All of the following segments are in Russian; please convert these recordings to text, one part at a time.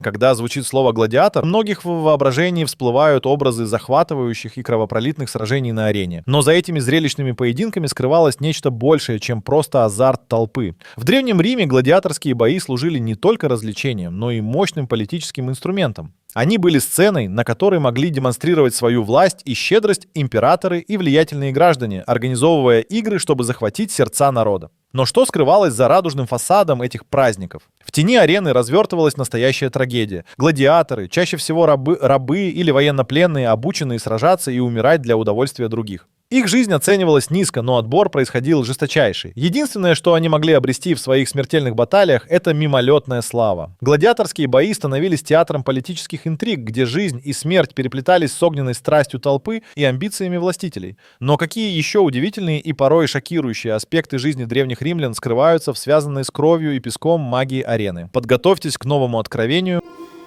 Когда звучит слово «гладиатор», у многих в воображении всплывают образы захватывающих и кровопролитных сражений на арене. Но за этими зрелищными поединками скрывалось нечто большее, чем просто азарт толпы. В Древнем Риме гладиаторские бои служили не только развлечением, но и мощным политическим инструментом. Они были сценой, на которой могли демонстрировать свою власть и щедрость императоры и влиятельные граждане, организовывая игры, чтобы захватить сердца народа. Но что скрывалось за радужным фасадом этих праздников? В тени арены развертывалась настоящая трагедия. Гладиаторы, чаще всего рабы или военнопленные, обученные сражаться и умирать для удовольствия других. Их жизнь оценивалась низко, но отбор происходил жесточайший. Единственное, что они могли обрести в своих смертельных баталиях, это мимолетная слава. Гладиаторские бои становились театром политических интриг, где жизнь и смерть переплетались с огненной страстью толпы и амбициями властителей. Но какие еще удивительные и порой шокирующие аспекты жизни древних римлян скрываются в связанной с кровью и песком магии арены? Подготовьтесь к новому откровению.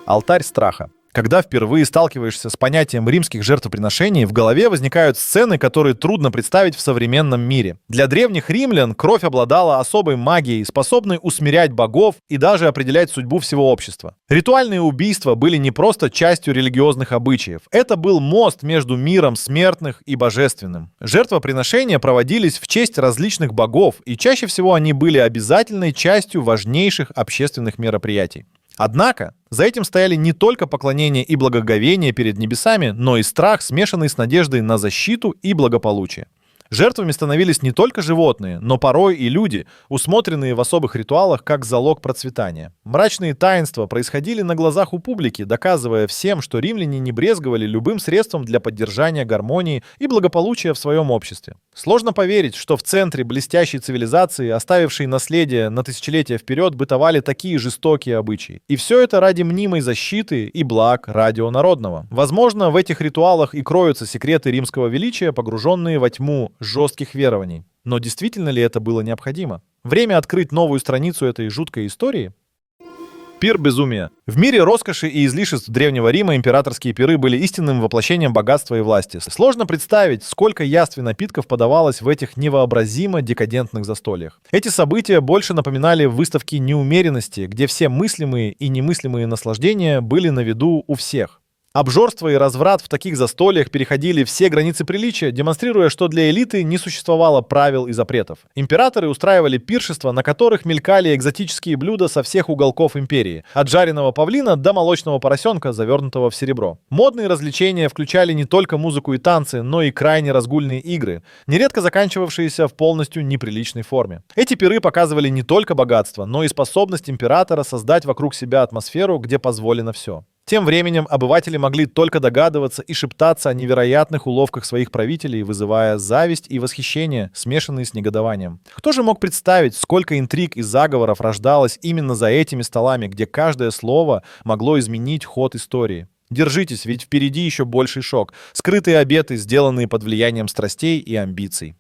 Алтарь страха. Когда впервые сталкиваешься с понятием римских жертвоприношений, в голове возникают сцены, которые трудно представить в современном мире. Для древних римлян кровь обладала особой магией, способной усмирять богов и даже определять судьбу всего общества. Ритуальные убийства были не просто частью религиозных обычаев. Это был мост между миром смертных и божественным. Жертвоприношения проводились в честь различных богов, и чаще всего они были обязательной частью важнейших общественных мероприятий. Однако, за этим стояли не только поклонение и благоговение перед небесами, но и страх, смешанный с надеждой на защиту и благополучие. Жертвами становились не только животные, но порой и люди, усмотренные в особых ритуалах как залог процветания. Мрачные таинства происходили на глазах у публики, доказывая всем, что римляне не брезговали любым средством для поддержания гармонии и благополучия в своем обществе. Сложно поверить, что в центре блестящей цивилизации, оставившей наследие на тысячелетия вперед, бытовали такие жестокие обычаи. И все это ради мнимой защиты и благ радио народного. Возможно, в этих ритуалах и кроются секреты римского величия, погруженные во тьму жестких верований. Но действительно ли это было необходимо? Время открыть новую страницу этой жуткой истории? Пир безумия. В мире роскоши и излишеств Древнего Рима императорские пиры были истинным воплощением богатства и власти. Сложно представить, сколько яств и напитков подавалось в этих невообразимо декадентных застольях. Эти события больше напоминали выставки неумеренности, где все мыслимые и немыслимые наслаждения были на виду у всех. Обжорство и разврат в таких застольях переходили все границы приличия, демонстрируя, что для элиты не существовало правил и запретов. Императоры устраивали пиршества, на которых мелькали экзотические блюда со всех уголков империи, от жареного павлина до молочного поросенка, завернутого в серебро. Модные развлечения включали не только музыку и танцы, но и крайне разгульные игры, нередко заканчивавшиеся в полностью неприличной форме. Эти пиры показывали не только богатство, но и способность императора создать вокруг себя атмосферу, где позволено все. Тем временем обыватели могли только догадываться и шептаться о невероятных уловках своих правителей, вызывая зависть и восхищение, смешанные с негодованием. Кто же мог представить, сколько интриг и заговоров рождалось именно за этими столами, где каждое слово могло изменить ход истории? Держитесь, ведь впереди еще больший шок. Скрытые обеты, сделанные под влиянием страстей и амбиций.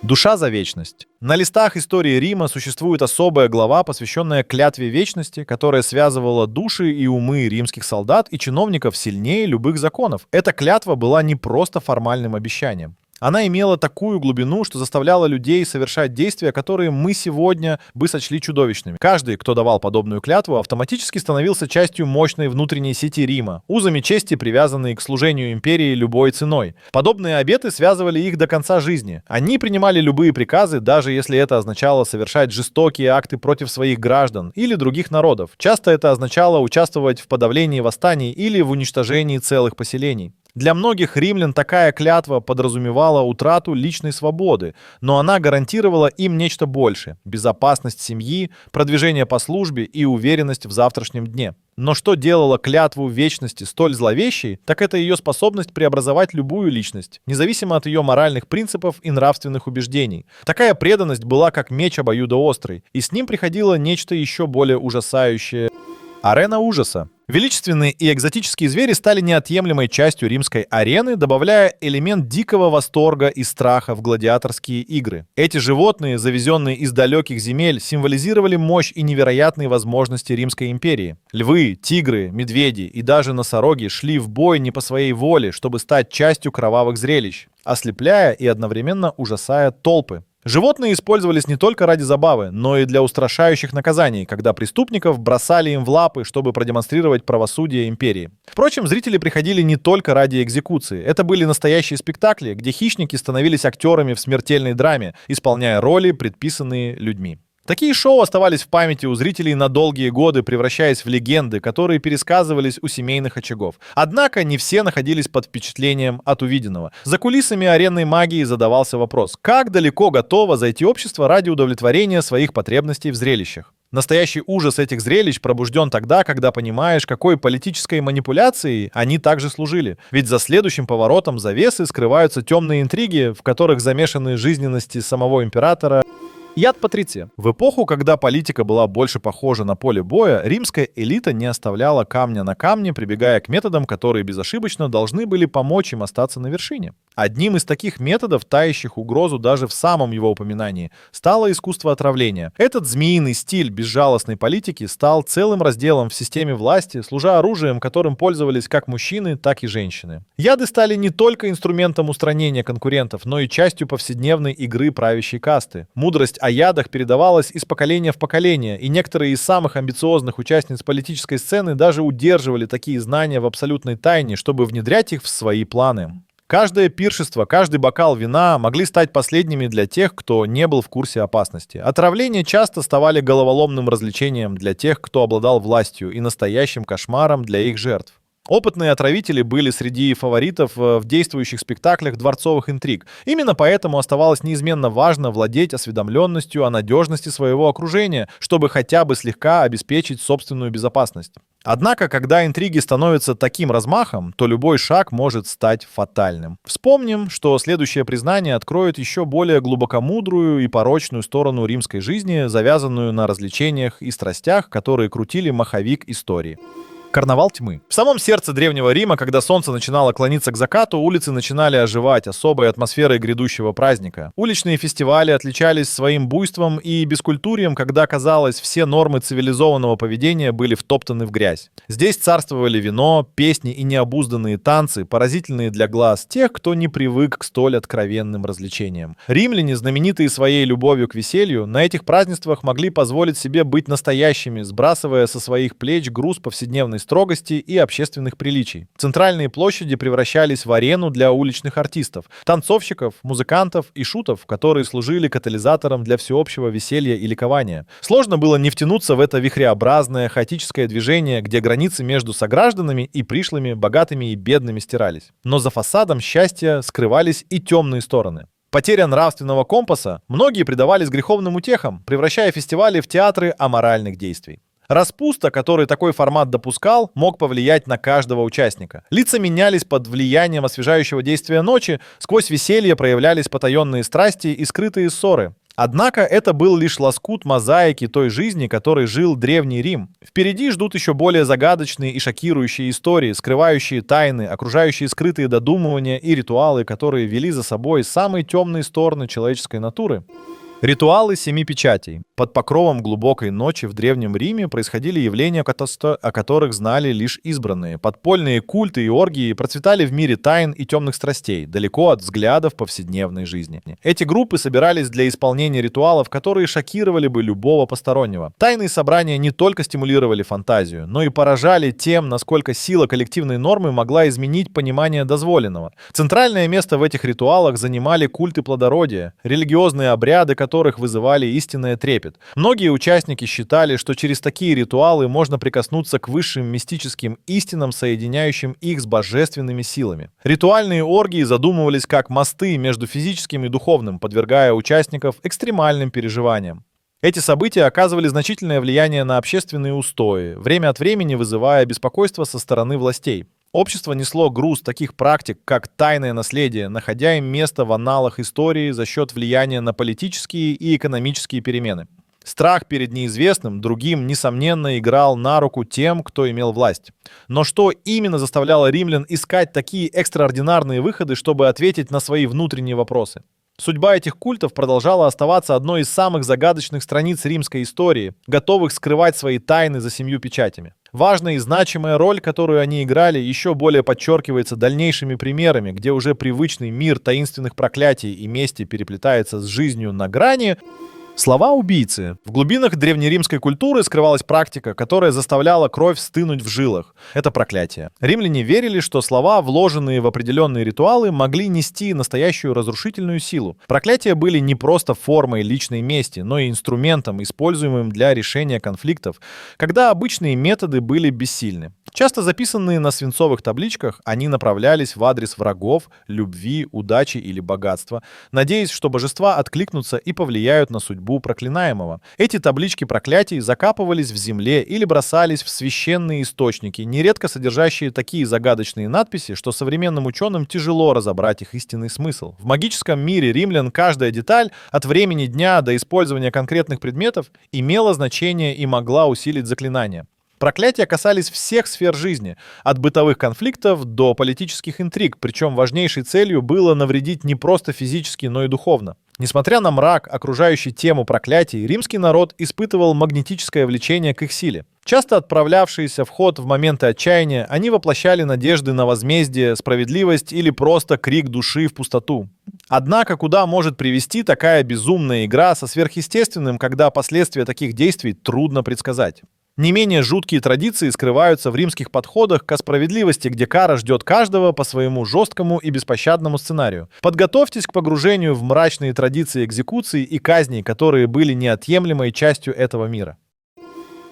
Душа за вечность. На листах истории Рима существует особая глава, посвященная клятве вечности, которая связывала души и умы римских солдат и чиновников сильнее любых законов. Эта клятва была не просто формальным обещанием. Она имела такую глубину, что заставляла людей совершать действия, которые мы сегодня бы сочли чудовищными. Каждый, кто давал подобную клятву, автоматически становился частью мощной внутренней сети Рима, узами чести, привязанные к служению империи любой ценой. Подобные обеты связывали их до конца жизни. Они принимали любые приказы, даже если это означало совершать жестокие акты против своих граждан или других народов. Часто это означало участвовать в подавлении восстаний или в уничтожении целых поселений. Для многих римлян такая клятва подразумевала утрату личной свободы, но она гарантировала им нечто большее – безопасность семьи, продвижение по службе и уверенность в завтрашнем дне. Но что делало клятву вечности столь зловещей, так это ее способность преобразовать любую личность, независимо от ее моральных принципов и нравственных убеждений. Такая преданность была как меч обоюдоострый, и с ним приходило нечто еще более ужасающее. Арена ужаса. Величественные и экзотические звери стали неотъемлемой частью римской арены, добавляя элемент дикого восторга и страха в гладиаторские игры. Эти животные, завезенные из далеких земель, символизировали мощь и невероятные возможности Римской империи. Львы, тигры, медведи и даже носороги шли в бой не по своей воле, чтобы стать частью кровавых зрелищ, ослепляя и одновременно ужасая толпы. Животные использовались не только ради забавы, но и для устрашающих наказаний, когда преступников бросали им в лапы, чтобы продемонстрировать правосудие империи. Впрочем, зрители приходили не только ради экзекуции. Это были настоящие спектакли, где хищники становились актерами в смертельной драме, исполняя роли, предписанные людьми. Такие шоу оставались в памяти у зрителей на долгие годы, превращаясь в легенды, которые пересказывались у семейных очагов. Однако не все находились под впечатлением от увиденного. За кулисами аренной магии задавался вопрос, как далеко готово зайти общество ради удовлетворения своих потребностей в зрелищах. Настоящий ужас этих зрелищ пробужден тогда, когда понимаешь, какой политической манипуляцией они также служили. Ведь за следующим поворотом завесы скрываются темные интриги, в которых замешаны жизненности самого императора. Яд Патриция. В эпоху, когда политика была больше похожа на поле боя, римская элита не оставляла камня на камне, прибегая к методам, которые безошибочно должны были помочь им остаться на вершине. Одним из таких методов, таящих угрозу даже в самом его упоминании, стало искусство отравления. Этот змеиный стиль безжалостной политики стал целым разделом в системе власти, служа оружием, которым пользовались как мужчины, так и женщины. Яды стали не только инструментом устранения конкурентов, но и частью повседневной игры правящей касты. Мудрость о ядах передавалась из поколения в поколение, и некоторые из самых амбициозных участниц политической сцены даже удерживали такие знания в абсолютной тайне, чтобы внедрять их в свои планы. Каждое пиршество, каждый бокал вина могли стать последними для тех, кто не был в курсе опасности. Отравления часто ставали головоломным развлечением для тех, кто обладал властью, и настоящим кошмаром для их жертв. Опытные отравители были среди фаворитов в действующих спектаклях дворцовых интриг. Именно поэтому оставалось неизменно важно владеть осведомленностью о надежности своего окружения, чтобы хотя бы слегка обеспечить собственную безопасность. Однако, когда интриги становятся таким размахом, то любой шаг может стать фатальным. Вспомним, что следующее признание откроет еще более глубокомудрую и порочную сторону римской жизни, завязанную на развлечениях и страстях, которые крутили маховик истории. Карнавал тьмы. В самом сердце Древнего Рима, когда солнце начинало клониться к закату, улицы начинали оживать особой атмосферой грядущего праздника. Уличные фестивали отличались своим буйством и бескультурием, когда, казалось, все нормы цивилизованного поведения были втоптаны в грязь. Здесь царствовали вино, песни и необузданные танцы, поразительные для глаз тех, кто не привык к столь откровенным развлечениям. Римляне, знаменитые своей любовью к веселью, на этих празднествах могли позволить себе быть настоящими, сбрасывая со своих плеч груз повседневной строгости и общественных приличий. Центральные площади превращались в арену для уличных артистов, танцовщиков, музыкантов и шутов, которые служили катализатором для всеобщего веселья и ликования. Сложно было не втянуться в это вихреобразное, хаотическое движение, где границы между согражданами и пришлыми, богатыми и бедными стирались. Но за фасадом счастья скрывались и темные стороны. Потеря нравственного компаса, многие предавались греховным утехам, превращая фестивали в театры аморальных действий. Распуста, который такой формат допускал, мог повлиять на каждого участника. Лица менялись под влиянием освежающего действия ночи, сквозь веселье проявлялись потаенные страсти и скрытые ссоры. Однако это был лишь лоскут мозаики той жизни, которой жил Древний Рим. Впереди ждут еще более загадочные и шокирующие истории, скрывающие тайны, окружающие скрытые додумывания и ритуалы, которые вели за собой самые темные стороны человеческой натуры. Ритуалы семи печатей. Под покровом глубокой ночи в Древнем Риме происходили явления, о которых знали лишь избранные. Подпольные культы и оргии процветали в мире тайн и темных страстей, далеко от взглядов повседневной жизни. Эти группы собирались для исполнения ритуалов, которые шокировали бы любого постороннего. Тайные собрания не только стимулировали фантазию, но и поражали тем, насколько сила коллективной нормы могла изменить понимание дозволенного. Центральное место в этих ритуалах занимали культы плодородия, религиозные обряды, которых вызывали истинное трепет. Многие участники считали, что через такие ритуалы можно прикоснуться к высшим мистическим истинам, соединяющим их с божественными силами. Ритуальные оргии задумывались как мосты между физическим и духовным, подвергая участников экстремальным переживаниям. Эти события оказывали значительное влияние на общественные устои, время от времени вызывая беспокойство со стороны властей. Общество несло груз таких практик, как тайное наследие, находя им место в аналах истории за счет влияния на политические и экономические перемены. Страх перед неизвестным, другим, несомненно, играл на руку тем, кто имел власть. Но что именно заставляло римлян искать такие экстраординарные выходы, чтобы ответить на свои внутренние вопросы? Судьба этих культов продолжала оставаться одной из самых загадочных страниц римской истории, готовых скрывать свои тайны за 7 печатями. Важная и значимая роль, которую они играли, еще более подчеркивается дальнейшими примерами, где уже привычный мир таинственных проклятий и мести переплетается с жизнью на грани. Слова убийцы. В глубинах древнеримской культуры скрывалась практика, которая заставляла кровь стынуть в жилах. Это проклятие. Римляне верили, что слова, вложенные в определенные ритуалы, могли нести настоящую разрушительную силу. Проклятия были не просто формой личной мести, но и инструментом, используемым для решения конфликтов, когда обычные методы были бессильны. Часто записанные на свинцовых табличках, они направлялись в адрес врагов, любви, удачи или богатства, надеясь, что божества откликнутся и повлияют на судьбу проклинаемого. Эти таблички проклятий закапывались в земле или бросались в священные источники, нередко содержащие такие загадочные надписи, что современным ученым тяжело разобрать их истинный смысл. В магическом мире римлян каждая деталь, от времени дня до использования конкретных предметов, имела значение и могла усилить заклинание. Проклятия касались всех сфер жизни, от бытовых конфликтов до политических интриг, причем важнейшей целью было навредить не просто физически, но и духовно. Несмотря на мрак, окружающий тему проклятий, римский народ испытывал магнетическое влечение к их силе. Часто отправлявшиеся в ход в моменты отчаяния, они воплощали надежды на возмездие, справедливость или просто крик души в пустоту. Однако куда может привести такая безумная игра со сверхъестественным, когда последствия таких действий трудно предсказать? Не менее жуткие традиции скрываются в римских подходах к справедливости, где кара ждет каждого по своему жесткому и беспощадному сценарию. Подготовьтесь к погружению в мрачные традиции экзекуций и казней, которые были неотъемлемой частью этого мира.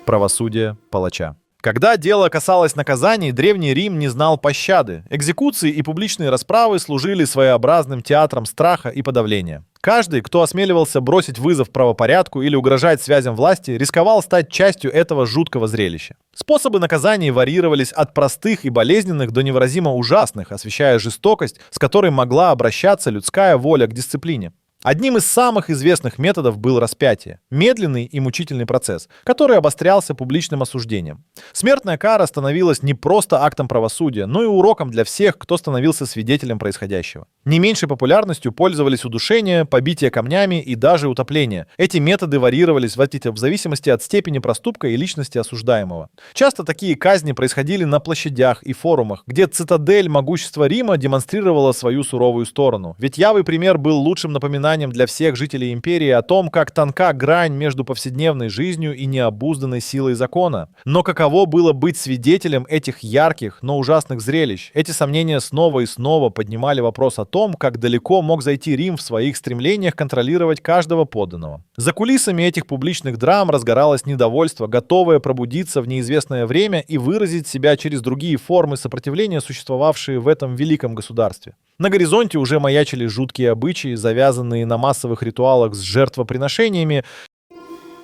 Правосудие палача. Когда дело касалось наказаний, Древний Рим не знал пощады. Экзекуции и публичные расправы служили своеобразным театром страха и подавления. Каждый, кто осмеливался бросить вызов правопорядку или угрожать связям власти, рисковал стать частью этого жуткого зрелища. Способы наказаний варьировались от простых и болезненных до невыразимо ужасных, освещая жестокость, с которой могла обращаться людская воля к дисциплине. Одним из самых известных методов был распятие, медленный и мучительный процесс, который обострялся публичным осуждением. Смертная кара становилась не просто актом правосудия, но и уроком для всех, кто становился свидетелем происходящего. Не меньшей популярностью пользовались удушение, побитие камнями и даже утопление. Эти методы варьировались в зависимости от степени проступка и личности осуждаемого. Часто такие казни происходили на площадях и форумах, где цитадель могущества Рима демонстрировала свою суровую сторону. Ведь явый пример был лучшим напоминанием для всех жителей империи о том, как тонка грань между повседневной жизнью и необузданной силой закона. Но каково было быть свидетелем этих ярких, но ужасных зрелищ? Эти сомнения снова и снова поднимали вопрос о том, как далеко мог зайти Рим в своих стремлениях контролировать каждого подданного. За кулисами этих публичных драм разгоралось недовольство, готовое пробудиться в неизвестное время и выразить себя через другие формы сопротивления, существовавшие в этом великом государстве. На горизонте уже маячили жуткие обычаи, завязанные на массовых ритуалах с жертвоприношениями.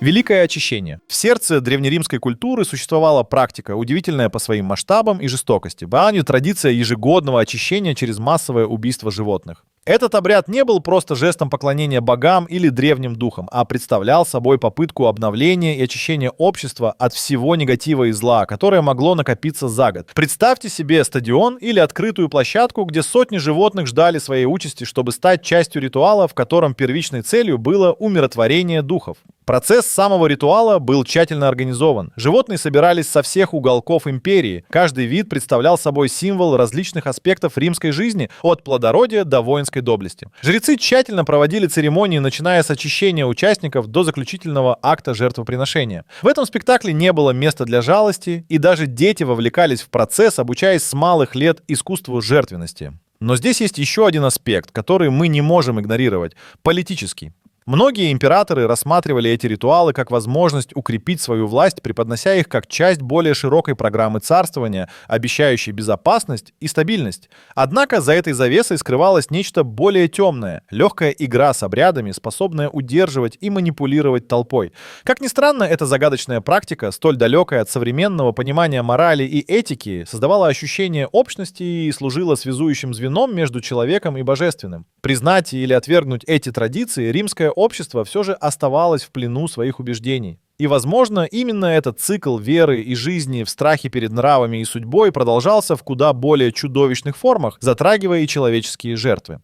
Великое очищение. В сердце древнеримской культуры существовала практика, удивительная по своим масштабам и жестокости. Была традиция ежегодного очищения через массовое убийство животных. Этот обряд не был просто жестом поклонения богам или древним духам, а представлял собой попытку обновления и очищения общества от всего негатива и зла, которое могло накопиться за год. Представьте себе стадион или открытую площадку, где сотни животных ждали своей участи, чтобы стать частью ритуала, в котором первичной целью было умиротворение духов. Процесс самого ритуала был тщательно организован. Животные собирались со всех уголков империи. Каждый вид представлял собой символ различных аспектов римской жизни, от плодородия до воинской доблести. Жрецы тщательно проводили церемонии, начиная с очищения участников до заключительного акта жертвоприношения. В этом спектакле не было места для жалости, и даже дети вовлекались в процесс, обучаясь с малых лет искусству жертвенности. Но здесь есть еще один аспект, который мы не можем игнорировать – политический. Многие императоры рассматривали эти ритуалы как возможность укрепить свою власть, преподнося их как часть более широкой программы царствования, обещающей безопасность и стабильность. Однако за этой завесой скрывалось нечто более темное – легкая игра с обрядами, способная удерживать и манипулировать толпой. Как ни странно, эта загадочная практика, столь далекая от современного понимания морали и этики, создавала ощущение общности и служила связующим звеном между человеком и божественным. Признать или отвергнуть эти традиции римское общество все же оставалось в плену своих убеждений. И, возможно, именно этот цикл веры и жизни в страхе перед нравами и судьбой продолжался в куда более чудовищных формах, затрагивая и человеческие жертвы.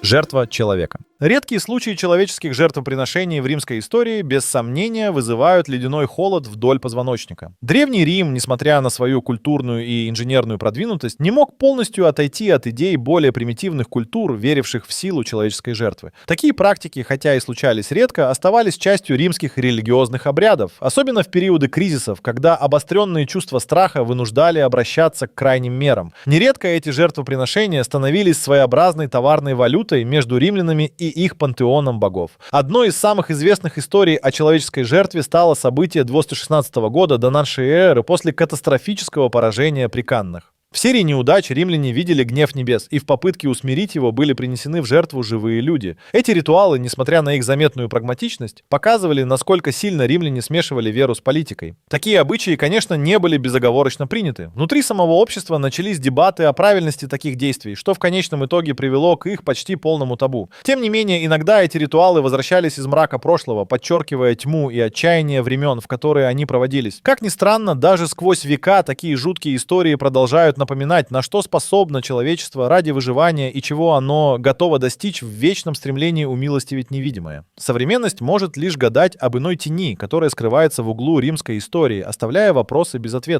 Жертва человека. Редкие случаи человеческих жертвоприношений в римской истории без сомнения вызывают ледяной холод вдоль позвоночника. Древний Рим, несмотря на свою культурную и инженерную продвинутость, не мог полностью отойти от идей более примитивных культур, веривших в силу человеческой жертвы. Такие практики, хотя и случались редко, оставались частью римских религиозных обрядов, особенно в периоды кризисов, когда обостренные чувства страха вынуждали обращаться к крайним мерам. Нередко эти жертвоприношения становились своеобразной товарной валютой между римлянами и их пантеоном богов. Одной из самых известных историй о человеческой жертве стало событие 216 года до нашей эры после катастрофического поражения при Каннах. В серии неудач римляне видели гнев небес, и в попытке усмирить его были принесены в жертву живые люди. Эти ритуалы, несмотря на их заметную прагматичность, показывали, насколько сильно римляне смешивали веру с политикой. Такие обычаи, конечно, не были безоговорочно приняты. Внутри самого общества начались дебаты о правильности таких действий, что в конечном итоге привело к их почти полному табу. Тем не менее, иногда эти ритуалы возвращались из мрака прошлого, подчеркивая тьму и отчаяние времен, в которые они проводились. Как ни странно, даже сквозь века такие жуткие истории продолжают напоминать, на что способно человечество ради выживания и чего оно готово достичь в вечном стремлении умилостивить невидимое. Современность может лишь гадать об иной тени, которая скрывается в углу римской истории, оставляя вопросы без ответов.